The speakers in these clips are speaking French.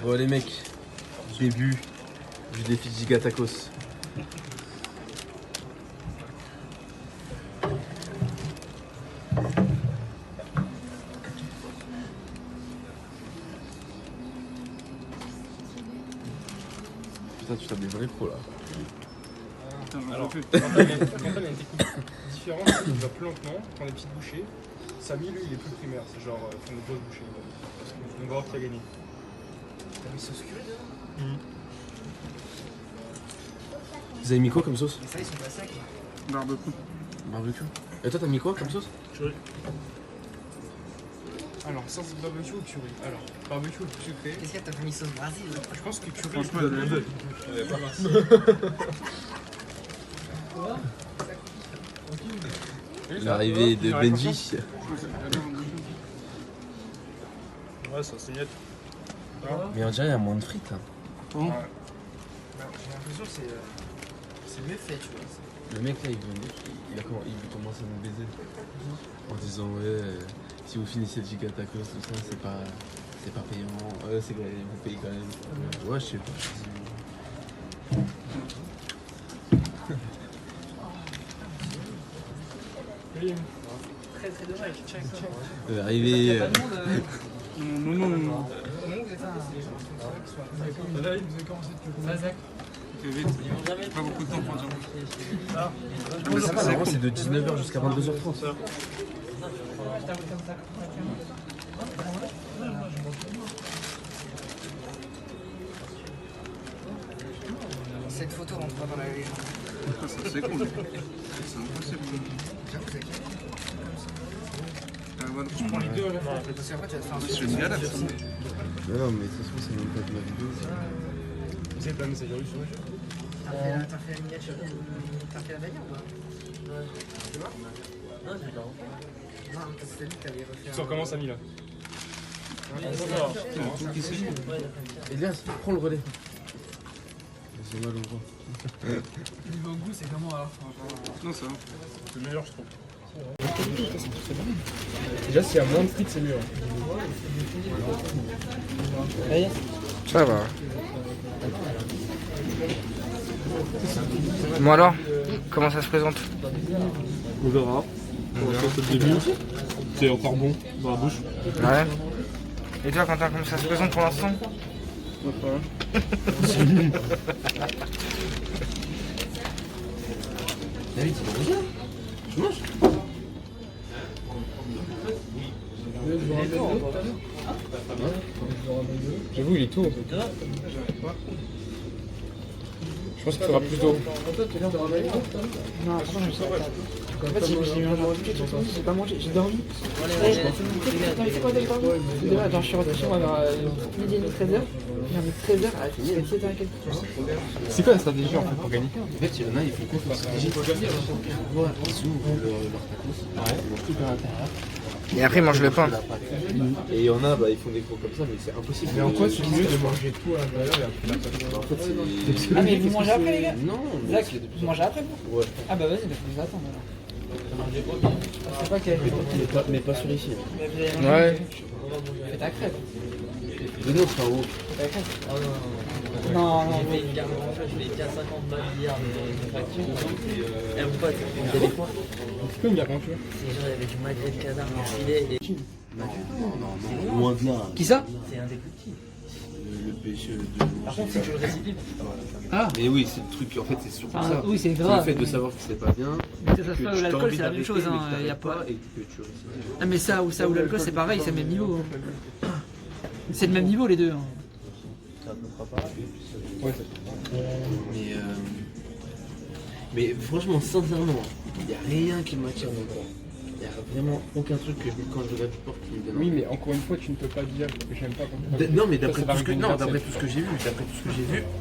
Bon les mecs, début du défi Giga Tacos. Putain, tu tapes des vrais pros là. Alors, quand on a une technique différente, il va plus lentement, prend des petites bouchées. Samy, lui, il est plus primaire, c'est genre prendre des grosses bouchées. On va voir qui a gagné. T'as mis sauce curry dedans? Vous avez mis quoi comme sauce? Mais ça, ils sont pas secs. Barbecue. Barbecue. Et toi t'as mis quoi comme sauce? Curry. Alors, sauce barbecue ou curry? Alors, barbecue le plus sucré. Qu'est-ce que t'as mis sauce Brésil? Je pense que curry. Franchement, il y a les deux. L'arrivée de Benji. Ouais, ça saignette. Mais on dirait qu'il y a moins de frites là. J'ai l'impression que c'est mieux fait, tu vois. Le mec là il veut commencer à nous baiser. En disant ouais si vous finissez le Giga Tacos tout ça c'est pas payant. C'est vous payez quand même. Ouais je sais pas. Très très dommage. Arrivé. Non. Là, il nous a commencé de Fais vite. J'ai pas beaucoup de temps pour dire. Mais ça va, normalement c'est de 19h jusqu'à 22h30. Cette photo rentre pas dans la légende. C'est cool. C'est impossible. J'avoue, c'est clair. Voilà. Je prends les deux à la fois. Parce qu'après, tu vas te faire un C'est une galère. Ça. Non mais de toute façon c'est même pas de ma vidéo. C'est pas message russe, ouais. T'as fait la miniature. T'as fait la bannière ou pas? Tu vois? Non, j'ai pas refait. Non, parce que t'as dit que t'avais refait. Tu recommence, Samy là. Elias, prends le relais. J'ai mal au bras. Niveau goût, c'est comment alors? Non, ça va. C'est le meilleur, je trouve. Déjà, s'il y a moins de frites, c'est mieux. Ça va. Bon alors, comment ça se présente? On verra. C'est le début. C'est encore bon dans la bouche. Ouais. Et toi, Quentin, comment ça se présente pour l'instant? David, tu manges? J'avoue, il est tôt. Je pense qu'il faudra plus d'eau. Non, attends, je sais pas. En fait, j'ai eu un jour j'ai pas mangé, j'ai dormi. C'est quoi, t'as dormi? Attends, je suis rentré chez moi vers midi et 13h. Vers 13h, il fait 7h et quelques. C'est quoi la stratégie en fait pour gagner? En fait, il y en a, ils font quoi comme stratégie? Ils ouvrent leur tacos, ils mangent tout à l'intérieur. Et après, ils mangent le pain. Et il y en a, ils font des crocs comme ça, mais c'est impossible. Mais en quoi c'est mieux de manger tout à l'intérieur et après la pâte? En fait, c'est. Ah mais vous mangez après les gars? Non, Zach, vous mangez après vous? Ouais. Ah bah vas-y, bah faut vous attendre alors. Je sais pas quel. Mais pas sur ici. Ouais. Fais ta crêpe. De nous, c'est en haut. Fais ta crêpe. Non, non, J'ai fait une carte en fait, je l'ai dit à 50 balles hier de facture. Et mon pote, vous savez quoi? Tu peux me dire quand tu veux. C'est genre, il y avait du magret de canard en filet et. Non, loin de là. qui ça? C'est un des plus petits. Le péché de. Par contre, c'est que je le récipies. Mais oui, c'est le truc, en fait, c'est surtout Ah, ça. oui, c'est C'est le grave. fait de savoir que c'est pas bien. Ça se que passe tu pas, t'as l'alcool envie c'est la même d'arrêter, chose, mais hein, que t'arrives y a pas. Et que tu réussis. Ah mais ça ou l'alcool c'est pareil, c'est le même niveau. C'est le même niveau les deux. Ouais, Mais franchement, sincèrement, il n'y a rien qui m'attire dans le corps. Il n'y a vraiment aucun truc que quand je regarde du sport qui me donne. oui, mais encore une fois, tu ne peux pas dire que j'aime pas quand tu Non, mais d'après Ça, tout ce que, c'est non, pas d'après tout ce que j'ai vu,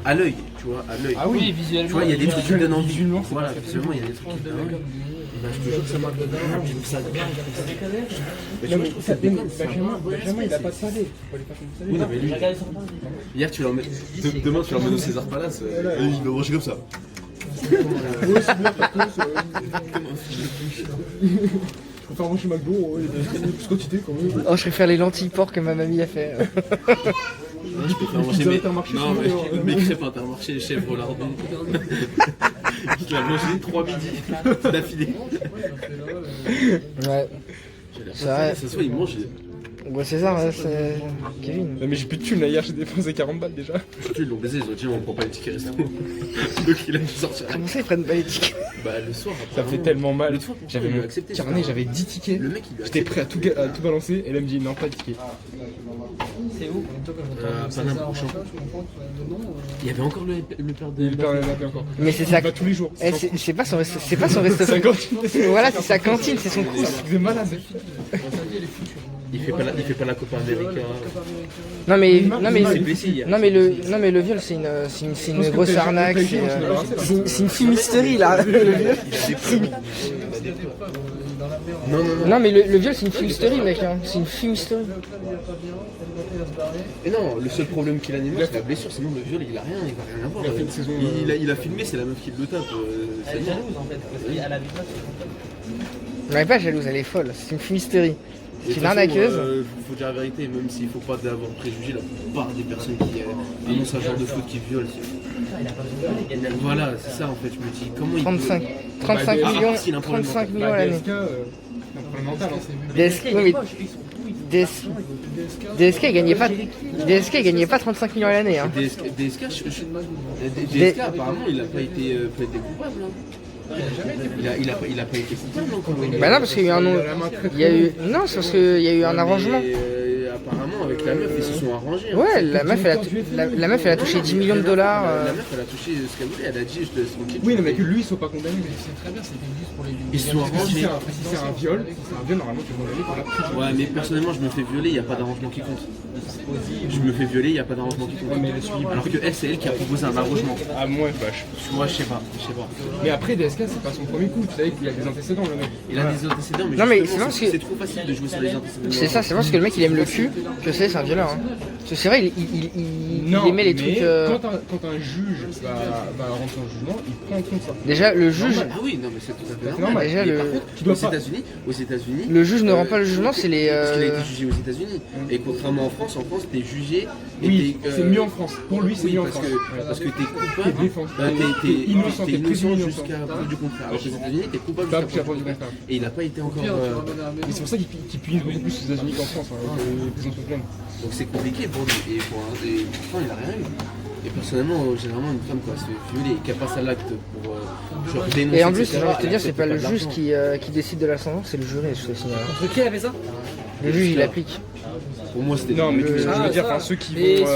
à l'œil, tu vois, à l'œil. Ah oui, Oui, visuellement. Tu vois, il y a des trucs qui me donnent envie. Visuellement, c'est Voilà, pas très visuellement, il y a des trucs qui me donnent envie. Et ben, je te jure que ça m'a donné envie. Je trouve ça bien. Mais tu vois, je trouve ça déconne. Benjamin, il a pas de salé. Faut les faire comme salé. Oui, non, mais lui, hier, tu l'emmènes. Demain, tu l'emmènes au César Palace. Il va manger comme ça. Ouais, c'est bien, tacos. Je préfère manger McDo, il y a plus quantité quand même. Oh, je préfère les lentilles porc que ma mamie a fait. je préfère manger mes... Non, mais mes crêpes Intermarché, chèvre lardon. Je l'ai mangé 3 midis d'affilée. Ouais. C'est vrai. Ça se voit, il mange. Ouais, c'est ça, ouais, c'est Kevin. Mais j'ai plus de thunes là, hier j'ai dépensé 40 balles déjà. Surtout, ils l'ont baisé, ils ont dit on prend pas les tickets resto. Donc il a dû sortir. Comment ça, ils prennent pas les tickets? Bah, le soir, Ça fait tellement mal. L'autre fois, pourquoi J'avais il l'a mon accepté, carnet, ça j'avais 10 tickets. Le mec, il a J'étais prêt à accepté. à tout balancer et là il me dit non, pas de ticket. C'est où? Paname prochain. Il y avait encore le père de. Il perd la nappe encore. Mais c'est Il ça. va tous les jours. Eh, c'est pas son resto, c'est pas son resto. Sa cantine. Voilà, c'est sa cantine, c'est son crous. Il est malade. Il fait pas la Copa América. Non mais Il s'est blessé hier. non mais le viol c'est une grosse arnaque, c'est une fumisterie là. Le viol. Non, non, non. Non mais le viol c'est une fumisterie mec, hein. C'est une fumisterie. Et non, le seul problème qu'il a Neymar, c'est la blessure. Sinon, le viol, il a rien, il va rien avoir. Il a filmé, c'est la meuf qui le tape. Elle est jalouse en fait, parce qu'elle a vu ça. Elle est pas jalouse, elle est folle, c'est une fumisterie. Et C'est de une toute façon, arnaqueuse. faut dire la vérité, même s'il faut pas avoir préjugé, la plupart des personnes qui annoncent un genre de faute qui violent, voilà, c'est ça en fait. Je me dis, comment il 35 peut... 35 Bah, millions, s'il a un problème 35 millions Bah, à l'année. DSK, un problème mental. Hein. DSK, oui, mais DSK il gagnait pas 35 millions à l'année. Hein. DSK, apparemment, il a pas été coupable. Hein. Il a pas été coupable encore. Bah non parce qu'il y a eu un nom. Il y a eu. Non, c'est parce qu'il y a eu un arrangement. Apparemment, avec la meuf, ils se sont arrangés. Hein. Ouais, la meuf elle a touché 10 millions de dollars. La meuf, elle a touché ce qu'elle voulait, elle a dit je te laisse tranquille. Oui, non, mais que lui, ils sont pas condamnés, mais c'est très bien, c'était juste pour les. Ils se sont Si arrangés. c'est un viol, normalement, tu es condamné par la prison. Ouais, mais personnellement, je me fais violer, il n'y a pas d'arrangement qui compte. Je me fais violer, il n'y a pas d'arrangement qui compte. Ouais, mais le suivi. Alors que elle, c'est elle qui a proposé un arrangement. Ah, moi, bah, Moi, je sais pas. Mais après, DSK, c'est pas son premier coup, tu savais qu'il a des antécédents, le mec. Il a des antécédents, mais Non, mais justement, c'est parce que- c'est trop facile de jouer sur les antécédents. C'est ça, c'est parce que le mec il aime le cul que c'est un violeur. Hein. Parce que c'est vrai, il aimait les trucs. Quand un juge va rendre son jugement, il prend en compte ça. Déjà le juge, Ah oui, non, mais c'est tout à fait normal. normal. Déjà, Mais le- par contre, tu dois aux pas- États-Unis, le juge ne rend pas le jugement, c'est les. parce qu'il a été jugé aux États-Unis. Et contrairement en France, t'es jugé. Et Oui, t'es, c'est mieux en France. Pour lui, c'est Oui, mieux en parce France. que t'es coupable, T'es défendu. t'es innocent, t'es t'es innocent innocent. jusqu'à preuve du contraire. Alors qu'aux États-Unis, t'es coupable Pas jusqu'à jusqu'à preuve du preuve du contraire. contraire. Et il n'a pas été encore. Mais c'est pour ça qu'il punissent beaucoup plus aux États-Unis qu'en France, hein, avec les prisons sous peine. Donc c'est compliqué pour lui. Et pourtant, il a rien eu. Et personnellement, généralement, une femme qui se fait violer et qui passe à l'acte pour genre dénoncer. Et en plus, etc., j'ai envie de te elle dire, c'est accepte pas le de juge l'argent. qui décide de la sentence, c'est le juré, je te signale. Contre qui elle avait ça? Le juge il applique. Pour moi, c'était. Non, mais je veux Ah, dire, ça. enfin, ceux qui Mais vont en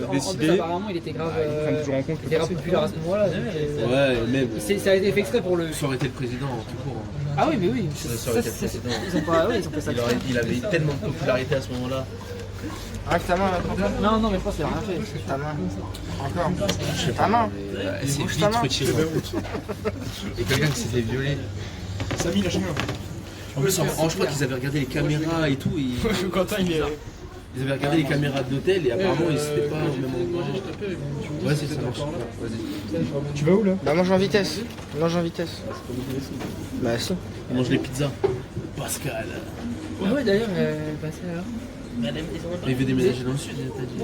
plus, décider, apparemment, il était grave. ils prennent toujours en compte Il le était grave passé. populaire à ce moment-là. Ouais, même. Ça a été fait exprès pour le. Ça aurait été le président, tout court. Hein. Ah oui, mais oui. Ça aurait été le président. Ils ont pas. Oui, ils ont fait ça. Il avait tellement de popularité à ce moment-là. Arrête ta main maintenant. Non, non, mais je pense qu'il a rien fait. Ta main. Encore. Ta main. C'est Bouge vite ta main. retiré. Et quelqu'un qui s'est fait violer. Samy, lâche-moi. En plus, je crois qu'ils avaient regardé les caméras et tout. Quentin, il est. Ils avaient regardé les caméras de l'hôtel et apparemment ils s'étaient pas au même endroit. Vas-y, ça marche. Vas-y. Tu vas où là? Bah mange en vitesse. Mange en vitesse. Bah si. On mange les pizzas. Pascal. Ah ouais, d'ailleurs, elle passait là. Mais il veut déménager dans le sud, t'as dit.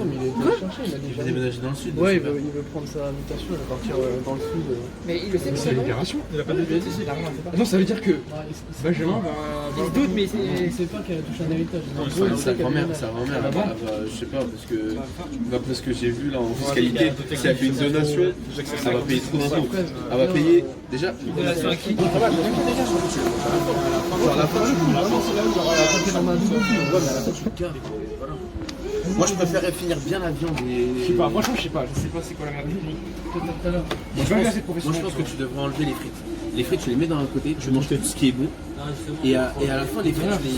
Il veut déménager dans le sud. Ouais, il veut prendre sa mutation, il va partir dans le sud. Mais il le sait, C'est la libération. Il a pas de BS. Non, ça veut dire que Benjamin va. Il se doute, mais Il sait pas qu'elle a touché un héritage. Sa grand-mère, je sais pas, parce que j'ai vu là en fiscalité, si elle fait une donation, ça va payer trop d'impôts. Elle va payer déjà. donation à qui? Genre la fin, moi je préférerais finir bien la viande et. Je sais pas, franchement, je sais pas c'est quoi la merde. Moi je pense que tu devrais enlever les frites. Les frites, tu les mets dans un côté, tu manges tout ce qui est bon. Et à la fin, les frites, tu les.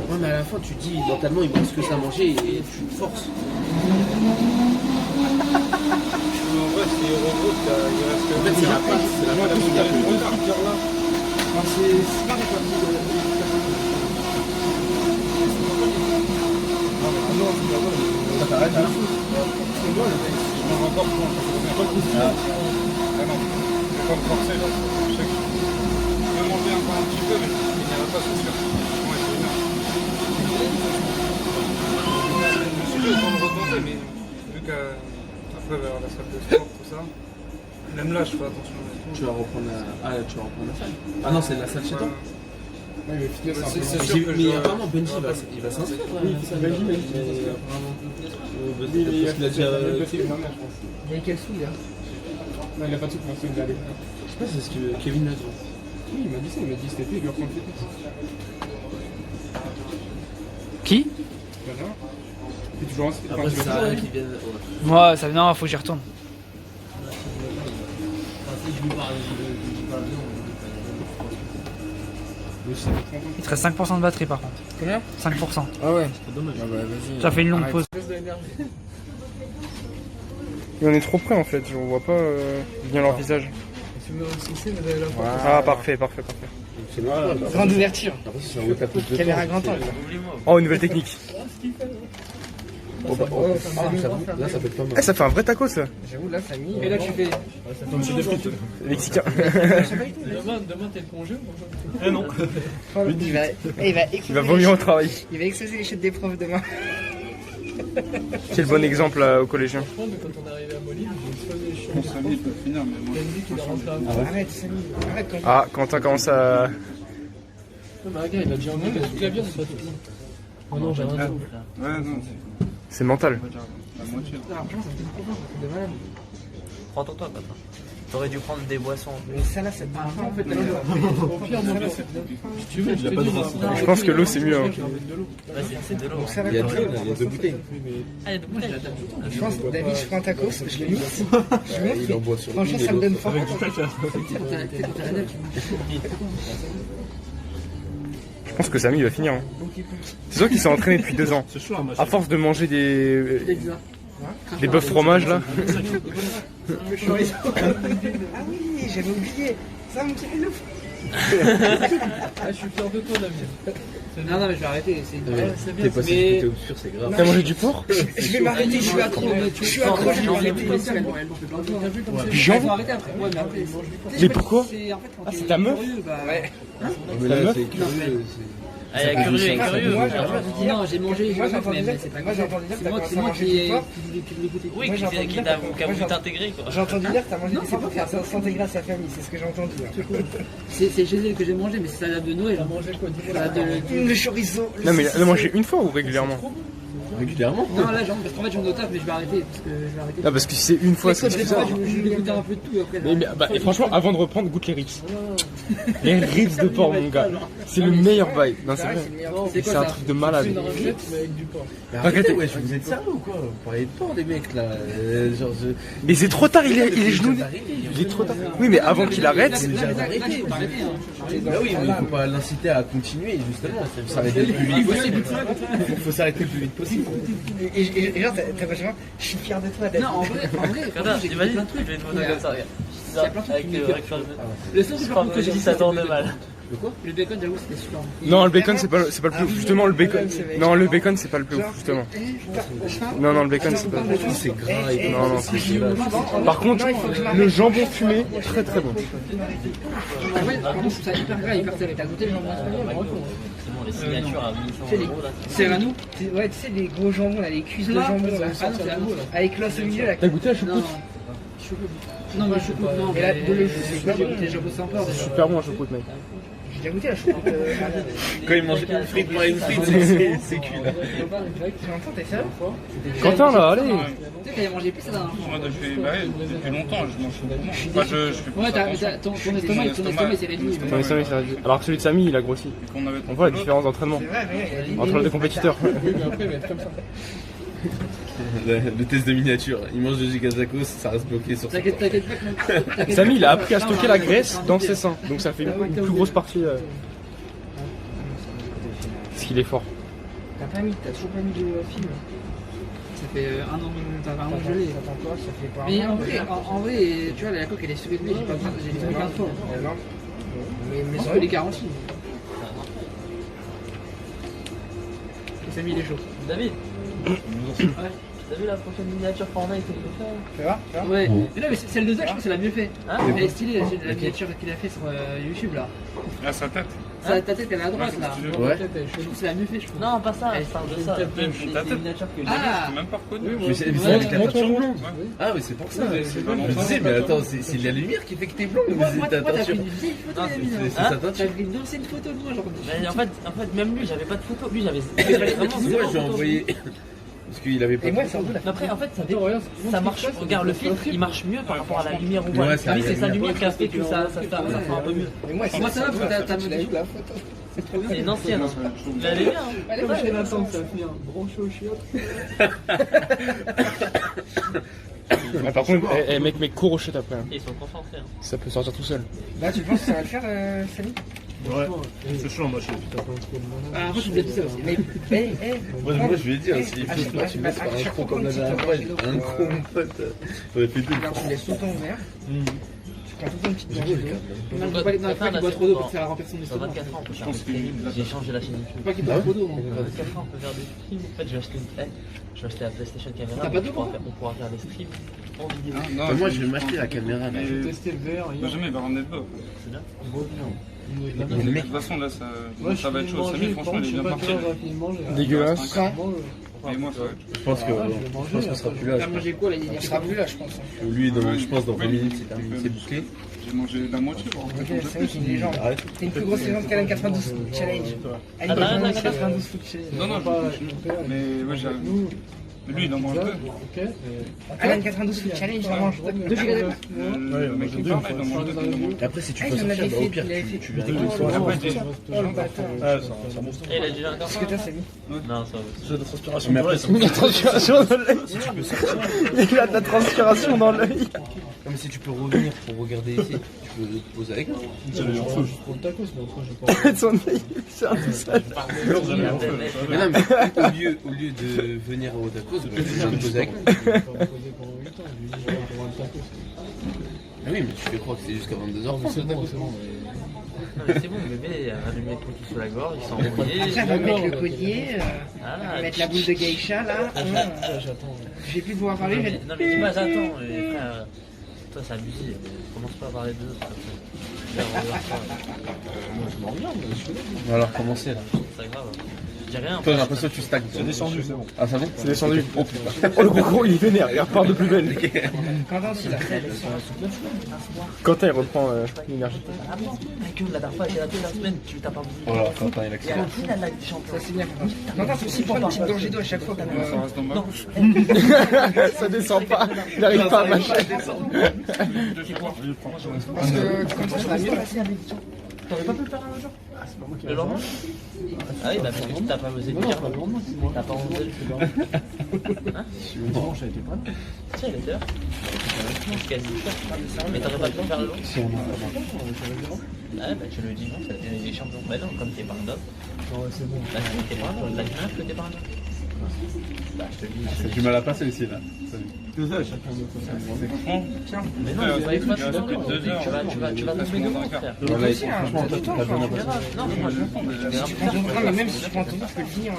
Ouais, mais à la fin, tu dis mentalement, il me reste que ça à manger et tu te forces. En vrai, c'est Eurogroupe, il reste. En fait, c'est la pâte, c'est la pâte qui a fait le retard. C'est pas réparti. Ça t'arrête là? C'est moi le mec. Je m'en rends compte. Ah non, je vais pas me forcer là. Je sais que je vais monter encore un petit peu, mais il n'y a pas de souci. Ouais, c'est bien. après vers la salle de sport, tout ça. Même là, je fais attention. Tu vas reprendre la salle. Ah non, c'est la salle chez toi. Ouais, mais fitness, c'est un peu Mais sûr que je- apparemment, Benji il va s'inscrire. Oui, il fait ça. Benji, mais apparemment. parce qu'il a déjà. Je pense. Il y a quel sou, là? Non, il a pas de sous pour l'instant, il est allé. Je sais pas, c'est ce que Kevin a dit. Oui, il m'a dit ça, il m'a dit cet été, il doit reprendre le fitness. Qui? Benjamin. Il est toujours inscrit. Après, Enfin, c'est tu ça vas qui viennent. Ouais. Moi, ça, non, faut que j'y retourne. Enfin, si je lui parle, bien, Il te reste 5% de batterie par contre. Combien? 5%. Ah ouais. Dommage. Ah bah vas-y. Ça fait une longue pause. Et on est trop près en fait, on voit pas bien leur visage. Ah parfait. C'est noir. Grande ouverture. Après, c'est un haut tapis de Caméra grand angle. Oh, une nouvelle technique. Oh, bah, oh. Là, ça peut être pas mal. Eh, ça fait un vrai taco ça. J'avoue, là, ça a mis. Et là, tu fais. Mexicain. Demain t'es le congé ou Eh non. Il va vomir au travail. Il va exploser les chutes des profs demain. Quel bon exemple là, aux collégiens. Je pense que quand on est arrivé à Molly, j'ai Bon, Samy, il peut finir, mais moi, dit qu'il a rentré à Arrête, Samy. Arrête quand Ah, Quentin commence à. Non, mais regarde, il a dit en mode, toute la viande, c'est pas tout. Oh non, j'ai rien dit. Ouais, non, C'est mental. c'est la moitié. Prends ton temps, Quentin. T'aurais dû prendre des boissons. Mais ça là, ça te parle pas en fait. Au pire, moi, si tu veux, je te dis. Je pense que l'eau c'est mieux. Hein. Ouais, c'est de l'eau. Ça va Il y a quand même. deux bouteilles. Ah, il y a de bouteilles. Je pense que David, je prends un tacos, je le mixe. Il en boit sur le Franchement, coup, ça mais me donne l'autre- faim. Je pense que Samy il va finir. Hein. C'est sûr qu'il s'est entraîné depuis 2 ans. À force de manger des bœufs fromage là. Ah oui, j'avais oublié. Ça me tire le fou. Ah, je suis fier de toi, Damien. Non, non, mais je vais arrêter. T'es passé du côté obscur, c'est grave. T'as mangé du porc? Je vais m'arrêter, je suis accro. Je suis accro, je vais m'arrêter. Puis j'en veux. arrêter après. Ouais, mais après. Mais pourquoi? Ah, c'est ta meuf? Ouais. Mais là, c'est curieux. Ah, il y a curieux. Moi, j'ai entendu dire. Non, j'ai mangé. Moi, j'ai entendu dire. Moi, j'ai entendu dire que t'as commencé à manger du porc. Oui, Moi, j'ai entendu qui dire t'a que- voulu moi, t'intégrer, quoi. J'ai entendu dire que t'as mangé des porcs pour s'intégrer à sa famille, c'est ce que j'ai entendu. C'est chez elle que j'ai mangé, mais c'est salade de Noël. Mangé quoi, dis-moi. Salade de. Le chorizo. Non mais elle a mangé une fois ou régulièrement? Régulièrement. Non, là, genre, parce qu'en fait, j'en ai au taf, mais je vais arrêter. Parce que je vais arrêter. Ah parce que si c'est une fois c'est Je bizarre. vais goûter un peu de tout après. Mais, bah, et franchement avant de reprendre goûte les rips. Les rips de porc mon gars. C'est le meilleur bail. Non c'est vrai. C'est un truc de malade. Une raclette, mais avec du porc. Mais arrêtez, ouais, vous êtes sérieux ou quoi? Vous parlez de porc, les mecs là. Genre, Mais c'est trop tard, il est genoux. Il est trop tard. Oui mais avant qu'il arrête. c'est déjà arrêté. Bah oui, mais il faut pas l'inciter à continuer, justement. Il faut s'arrêter le plus vite possible. Il faut s'arrêter le plus vite possible. Et genre, t'as vachement. Je suis fier de toi, David. Non, en vrai, Quentin, j'ai vas-y, plein de trucs. je vais une photo comme ça, regarde. Il y a plein de trucs Avec qui me le fait- récupère Le seul truc par contre que j'ai dit, ça c'était tend le de bacon. mal. Le bacon, j'avoue, c'était super. Non le bacon c'est pas le plus justement le bacon. Non le bacon c'est pas le plus ouf justement. Non le bacon c'est pas. C'est gras et Non Par contre le jambon fumé très très bon. Ouais, par contre, je trouve ça hyper gras, hyper salé. T'as goûté le jambon C'est bon, les signatures à 1500 euros là. C'est à nous? Ouais, tu sais, les gros jambons là, les cuisses de jambon là. Ah non, c'est à nous. Avec l'os au milieu là. T'as goûté la Non, choucroute? non, mais je coupe, non. Et là, mais de le- j'ai pas goûté les jambons sans porc déjà. Super bon la choucroute mec. J'ai déjà goûté la choucroute. Quand il mange une frite par une frite, c'est cuit là. Tu m'entends, t'es sérieux? Quentin là allez. Tu sais, quand il a mangé plus, ça dernière fois. Moi, depuis longtemps, je mange beaucoup. Enfin, je fais plus Ouais, attention. ton estomac, il s'est réduit. Ton estomac, c'est réduit. Alors que celui de Samy il a grossi. Qu'on avait On voit la différence d'entraînement C'est vrai, mais. entre les deux compétiteurs. Oui, mais après, il va être comme ça. Le test de miniature. Il mange de gigazakos, ça reste bloqué sur son T'inquiète pas que. Samy il a appris à stocker la graisse dans ses seins. Donc ça fait une plus grosse partie. Parce qu'il est fort. T'as toujours pas mis de film. Ça fait un an, t'as un an gelé. T'attends quoi? Ça fait quoi? Mais en vrai, tu vois, la coque elle est surélevée, j'ai pas besoin, j'ai mis 15 fois. Mais Je peux les garanties. Samy il est chaud. David, t'as vu la prochaine miniature Fortnite que je vais Tu vois? Tu vois? Ouais. Mais là, mais celle de Zach, je pense que c'est la mieux fait. Hein Elle est stylée, la miniature qu'il a fait sur YouTube là. Ah, sa tête. Ta tête elle est à droite là. Ouais. C'est la mieux fait, je trouve. Non, pas ça, je parle de ça. Ta C'est tête. une nature que j'ai. Ah, même pas reconnu. Mais c'est Ouais, vrai que montre-moi t'as le blanc. Ah, mais c'est pour ça. c'est Je me disais, mais attends, c'est la lumière qui fait que t'es blanc, mais moi, c'est moi, ta t'as pris teinture. une vieille photo Ah, d'Amine. C'est Hein sa T'as teinture. pris une ancienne photo de moi, genre. Mais en fait, même lui, j'avais pas de photo. Lui, j'avais vraiment Moi, zéro je lui ai photo. envoyé. Parce qu'il avait pas. Et moi, c'est un peu la. Mais après, en fait, Attends, regarde, ça marche. Regarde, le filtre, il marche mieux par rapport à la lumière où on voit. Ouais, c'est Lui, c'est sa la lumière qui a fait que ça fait un peu mieux. Mais moi, Moi, ça va, parce que t'as vu la photo. C'est une ancienne. Hein. Mais elle est bien. Hein. Elle est Comme pas chez Nathan, ça va finir branché au chiottes. Ah, par contre, mec, cours au chiottes après. Hein. Et ils sont concentrés. Hein. Ça peut sortir tout seul. Bah, tu penses que ça va le faire, Samy? Ouais, c'est chaud, moi, je suis. Ah, moi, je voulais tout ça aussi. Mais, Moi, je lui ai dit, hein, s'il faut pas, tu me laisses faire un con comme la dernière fois. Un con, mon pote. On a fait deux. regarde, tu laisses tout le temps ouvert. Tu prends tout le temps une petite gorgée d'eau. On Faut pas qu'il boit trop d'eau pour que ça remplisse son Dans estomac. 24 ans, on peut faire des streams. J'ai changé la chaîne Faut YouTube. pas qu'il boit trop d'eau. non. Dans 24 ans, on peut faire des streams. En fait, je vais acheter la PlayStation caméra. T'as pas de On pourra faire des streams en vidéo. Non, Moi, je vais m'acheter la caméra là. Mais- Tester le verre. Benjamin, il va ramener le bas. C'est bien. De toute façon, là, ça va être chaud. Samy, franchement, il est bien parti. Dégueulasse. Quand Et moi, ça va être. Je pense qu'on sera plus là. T'as mangé quoi là? Il sera plus là, je pense. Lui, je pense, dans 20 minutes, c'est terminé, c'est bouclé. J'ai mangé la moitié. Bon, Ok, c'est vrai qu'il est une légende. C'est une plus grosse légende qu'Alain 92 Challenge. Attends, Alain attends, 92 Foot Challenge. Non, non, je mais ouais, j'ai. Mais lui, il en mange deux. Alain 92 Foot Challenge, il en mange deux gigas. Le mec qui parle, il en mange deux. Et après, si tu Ah, peux il en sortir, avait bah, au fait, pire, il avait tu fait. verras que Et après, j'ai. Oh le bâtard. Et il a déjà un Qu'est-ce que t'as, Samy? Non, ça va. Mais après, si La transpiration dans l'œil. Il a de la transpiration dans l'œil. non, mais si tu peux revenir pour regarder ici, tu peux te poser avec moi. Son œil, c'est un tout sale. Mais non, mais au lieu de venir au tacos, tu viens te poser avec moi. Ah oui, mais tu fais croire que c'est jusqu'à 22h30 le tacos. Non, mais c'est bon, le bébé a allumé le truc sous la gorge, il s'est embrouillé. Après, on va mettre le collier, on Voilà. va mettre la boule de geisha là. J'ai plus pouvoir parler, j'ai. Non, mais dis-moi, j'attends. Frère, toi, c'est abusé. Commence pas à parler de d'autres. Alors, commencez là. C'est grave. Je dis rien. Toi, j'ai l'impression que tu stagnes. C'est descendu, c'est bon. Ah, ça va? C'est descendu. Oh putain. Oh le gros, il est vénère, il repart de plus belle. Quentin aussi là. Quentin il reprend l'énergie. Ah bon, ta gueule, la dernière fois, j'ai la la semaine, tu t'as pas voulu. Oh là, Quentin, il Et accélère. à la fin, la Ligue des Champions. Ça c'est bien. Quentin, faut aussi prendre une petite gorgée d'eau à chaque fois. Ça reste dans ma Ça descend pas, il arrive pas à mâcher. Parce que comme ça, ça va mieux. T'aurais pas pu le faire un jour le lendemain? Ah oui, bah parce que t'as pas osé le dire. T'as pas osé le faire. Hein? Tiens, il est l'heure. Je suis quasi sûr. Mais t'aurais pas pu faire le long? Ah bah tu le dis non, ça devient des champions. Bah non, comme t'es pas un homme. Bah si, t'es pas un homme. La finale que t'es pas un homme. Bah je te le dis. C'est du mal à passer aussi là. franchement. Mais non, c'est pas exprès, je suis dans le coup. Tu vas tomber de compte, frère. Voilà, aussi, hein, franchement, toi, t'as bien Tu verras. Non, mais moi je comprends. Non, mais même si tu prends ton temps, tu peux le finir.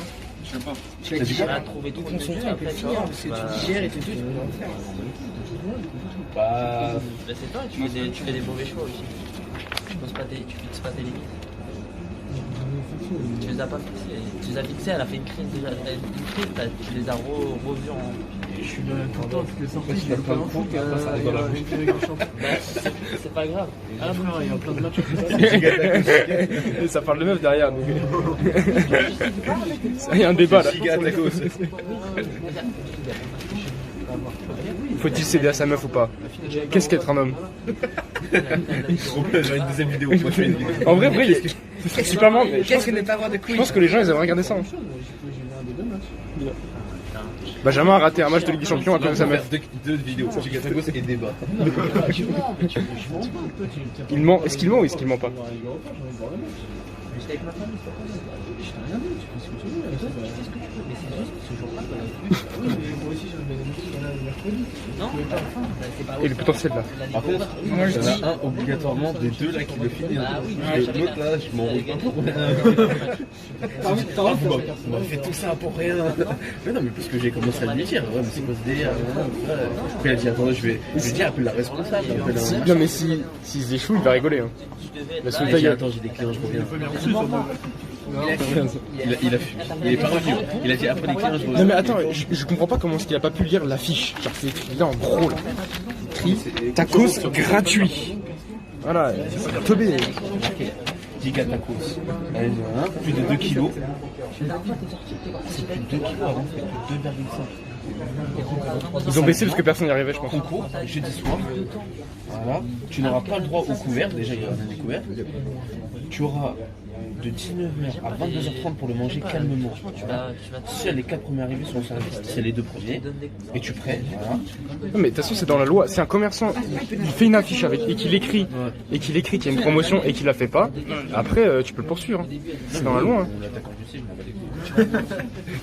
Je sais pas. Tu l'as Tu digéré. vas trouver trop de Ton son jeux, temps, il peut après le tu finir. vois. Parce que tu digères et tout, tu peux le faire. Bah, Bah c'est toi, tu fais des mauvais choix aussi. Tu fixes pas tes limites. Tu les as pas fixées. Tu les as fixées, elle a fait une crise déjà. Tu les as revus en. Je suis content parce que sorti, il a pas un foot, C'est pas grave. Ah frère, il y a plein de matchs. Et ça parle de meuf derrière. Il y a un débat là. Faut-il céder à sa meuf ou pas? Qu'est-ce qu'être un homme? J'ai une deuxième vidéo. En vrai, c'est super marrant. mais Qu'est-ce que ne pas avoir de Je couilles? pense que les gens ils aimeraient regarder ça. Hein. Benjamin a raté un match de Ligue des Champions à cause de sa meuf. Deux vidéos. Gigatagos et débat. Il ment. Est-ce qu'il ment ou est-ce qu'il ment pas? J'étais avec ma famille, c'est pas grave. Je t'ai rien dit, tu fais ce que tu veux. Mais toi, tu fais ce que tu veux. Mais c'est juste ce jour-là qu'on a vu. Oui, mais moi aussi, j'avais bien aimé mercredi. Non, c'est pas Et le potentiel là. Par contre, Moi, je il y en dis- a un obligatoirement des deux là qui le finit. Ah oui, Parce que l'autre là, je m'en rends pas compte. On m'a fait tout ça pour rien. Mais non, mais parce que j'ai commencé à lui dire, ouais, mais c'est quoi ce délire? Après, il a dit, attendez, je vais dire, appelle la responsable. Non mais s'ils échouent, il va rigoler. Hein. tu devais être La là. seule Il a dit, taille. attends, j'ai des clients, je reviens. Il est pas revenu. Il a dit après l'écrire, je Non mais attends, je comprends pas comment est-ce qu'il a pas pu lire l'affiche. Genre c'est écrit là en gros là. Écrit tacos gratuit. Voilà, Tobé. Giga tacos. Plus de 2 kilos. C'est plus de 2 kilos avant, c'est plus de 2,5. Ils ont baissé parce que personne n'y arrivait, je pense. Concours, jeudi soir. Voilà. Tu n'auras pas le droit au couvert, déjà il y aura un découvert. Tu auras de 19h à 22h30 pour le manger calmement. Seuls les 4 premiers arrivés sont au service, c'est les 2 premiers. Et tu prêtes, voilà. Non mais de toute façon c'est dans la loi, c'est un commerçant, il fait une affiche avec et qu'il écrit qu'il y a une promotion et qu'il la fait pas, après tu peux le poursuivre. Hein. C'est dans la loi. Hein.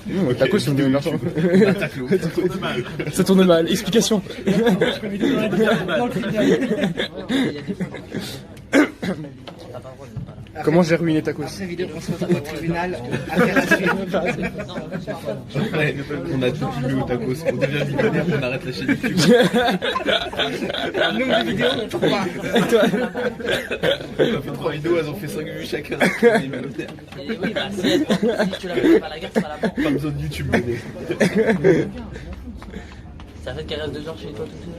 Non, tacos c'est une argent. Ça tourne mal, explication. Comment j'ai ruiné tacos? Après vidéo, on se retrouve au tribunal. Affaire à suivre. Après, on a tout vu au tacos, on devient millionnaire, on arrête la chaîne YouTube. Nombre de vidéos, 3. On a fait 3 vidéos, elles ont fait 5 vues chacun. Oui, bah si tu la prends pas la guerre, tu vas la prendre. Pas besoin de YouTube, bébé. Ça fait qu'elle reste 2 heures chez toi toute seule.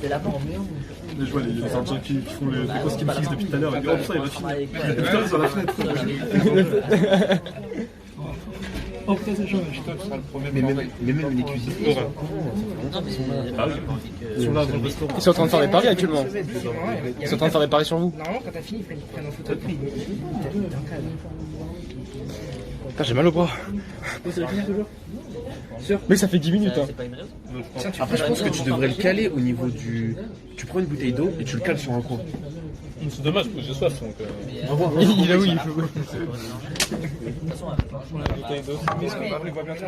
C'est la mort. Je vois les Indiens qui font les posts qui me fixent depuis tout à l'heure. Oh putain, il va finir. Putain, sur la fenêtre. Oh putain, c'est chaud. Putain, tu seras le premier. Mais même les cuisiniers, ils sont au courant, ça fait longtemps Ils sont là dans le restaurant. Ils sont en train de faire des paris actuellement. Ils sont en train de faire des paris sur vous. Normalement, quand t'as fini, ils prennent en photo. Putain, j'ai mal au bras. Mais ça fait 10 minutes. Hein. C'est pas une raison. Après, je pense que tu devrais le caler au niveau du. Tu prends une bouteille d'eau et tu le cales sur un coin. C'est dommage parce que j'ai soif donc. Il a où il faut. De toute façon, Ah, on les voit bientôt.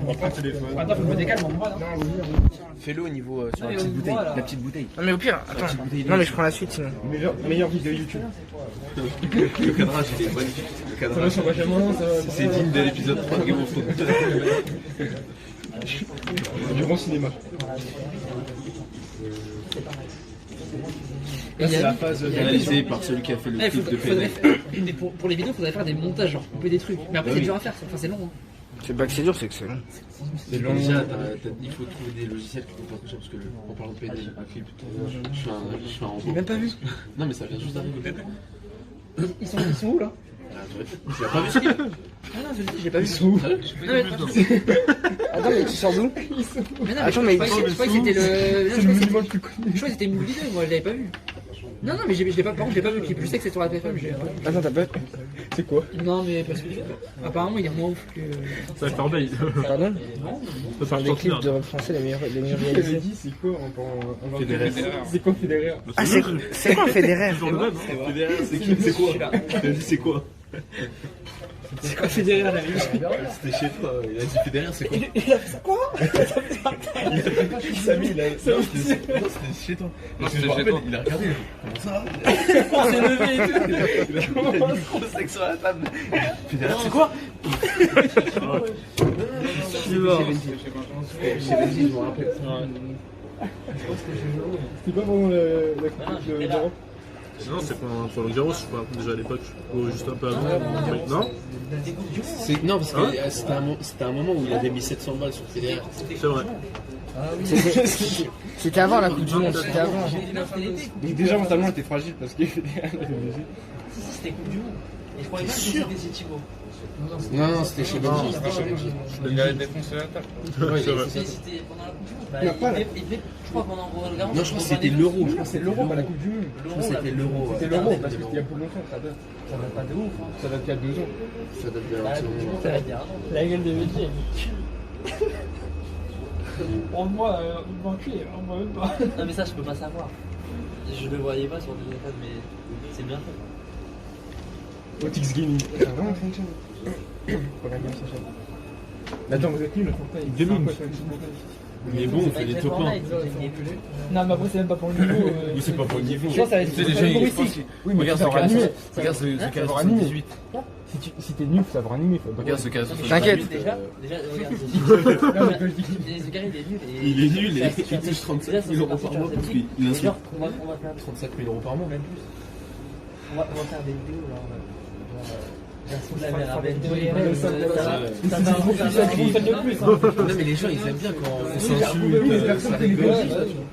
On prend le téléphone. Attends, faut que je me décale, moi. Fais-le au niveau sur la petite bouteille. La petite bouteille. Non, mais au pire, attends. Non, mais je prends la suite sinon. Meilleure vidéo YouTube. Le cadrage, il est magnifique. Le cadrage. C'est digne de l'épisode 3 de Game of Thrones. Du grand cinéma. Là, c'est la phase Réalisé par celui qui a fait le clip de PNL. pour les vidéos, il faudrait faire des montages, genre couper des trucs. Mais après, c'est dur à faire, enfin, c'est long. Hein. C'est pas que c'est dur, c'est que c'est long. C'est long. Déjà, il faut trouver des logiciels qui coûtent pas très cher parce que en parlant de PNL, un clip, je fais un J'ai même pas vu. Non, mais ça vient juste d'arriver. Ils sont où là? Tu l'as pas vu ce clip? Ah non, je le dis, j'ai pas vu. Attends, mais tu sors d'où? Mais non, Attends, je mais croyais que c'était le. C'est le monument le plus connu. Je crois que c'était une vidéo, moi je l'avais pas vu. Non, mais je l'ai pas, par contre, j'ai pas vu le clip. Je sais que c'est sur la TFM, mais j'ai pas vu. Attends, t'as pas. C'est quoi? Non, mais parce que apparemment il est moins ouf que. Ça va faire bail. Pardon? Ça fait Les clips de rap français, les meilleurs réalisés. c'est quoi Federer. C'est quoi Federer? Ah, c'est quoi Federer? Toujours le même. Federer, c'est qui? C'est quoi? Il a dit c'est quoi? C'est quoi Federer la vie? C'était chez toi. Il a dit Federer, c'est quoi? Il a fait ça quoi? Samy, il a. Non, c'était chez toi. Parce que je me rappelle, il a regardé. Comment ça? On s'est levé et tout. Il a dit gros sexe sur la table. Federer, c'est quoi? C'est mort. Chez Benji, je me rappelle. C'était pas vraiment la coupe de Garo? Non, c'est pour le Garo, je crois, déjà à l'époque, ou juste un peu avant. Non? Non, parce que c'était un moment où il avait mis 700 balles sur Federer. C'est vrai. C'était avant la Coupe du Monde, c'était avant. Donc déjà mentalement elle était fragile parce qu'il fait des c'était Coupe du Monde. Et je croyais pas que c'était Thibaut. Non, c'était chez Benji. Il a défoncé la table. Ouais, c'est vrai. Mais c'était pendant la Coupe du Monde. Il y a pas là. Je crois qu'on envoie le Garo. Non, je crois que c'était l'euro. Je crois que C'est l'euro, pas la Coupe du Monde. Je crois que c'était l'euro. C'était l'euro parce qu'il y a plus longtemps, ça date. Ça va pas de ouf. Hein. Ça date il y a 2 ans. Ça date bien. La Coupe du Monde, ça va bien. La gueule de Benji. En moi, banquier, en moi même pas. Non, mais ça, je peux pas savoir. Je le voyais pas sur le téléphone, mais c'est bien fait. Otix Gaming. Ça a vraiment fonctionné. Faut la gamme s'achète. Attends, vous êtes nuls, Mais bon, on fait des top 1. Non, mais après, c'est même pas pour le niveau. Oui, c'est pas pour le niveau. Je pense que ça va être Tu sais, les gens, ils pensent. Oui, mais Regarde ça ce va cas. animer. Regarde ce cas Ça va animer. 78. Si t'es nul, ça va animer. Regarde ce cas. T'inquiète. Déjà, regarde. Ce gars, il est nul. Il est nul et il touche 35 000 euros par mois parce qu'il insulte. On va faire 35 000 euros par mois. même plus. On va faire des vidéos là. Version de la mer avec Non mais les gens ils aiment bien quand on s'insulte, ça rigole.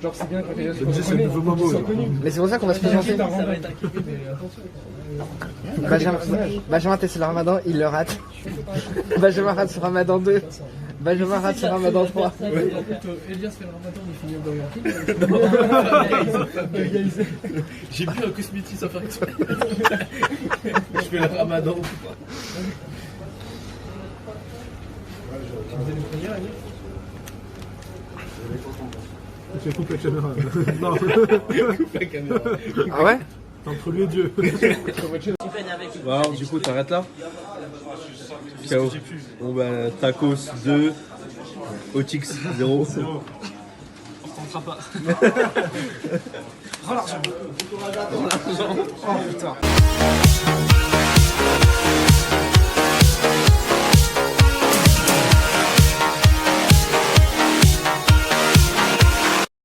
Genre, c'est bien quand il y a Le DJ, c'est le nouveau Momo. là. Mais c'est pour ça qu'on va se présenter. Ça va être un kiff, mais attention. Benjamin t'es sur le Ramadan, il le rate. Benjamin rate sur Ramadan 2. Benjamin rate sur Ramadan 3. Elias fait le Ramadan, il finit le Burger King. J'ai bu un cosmétique sans faire exprès. Je fais le ramadan ou pas. Tu coupes la caméra. Non, Coupe la caméra. Ah ouais? t'es entre lui et Dieu. Bon, alors, du coup, t'arrêtes là? KO. Bon, bah, Tacos 2, Otix 0. On tentera pas. Oh l'argent. Oh putain.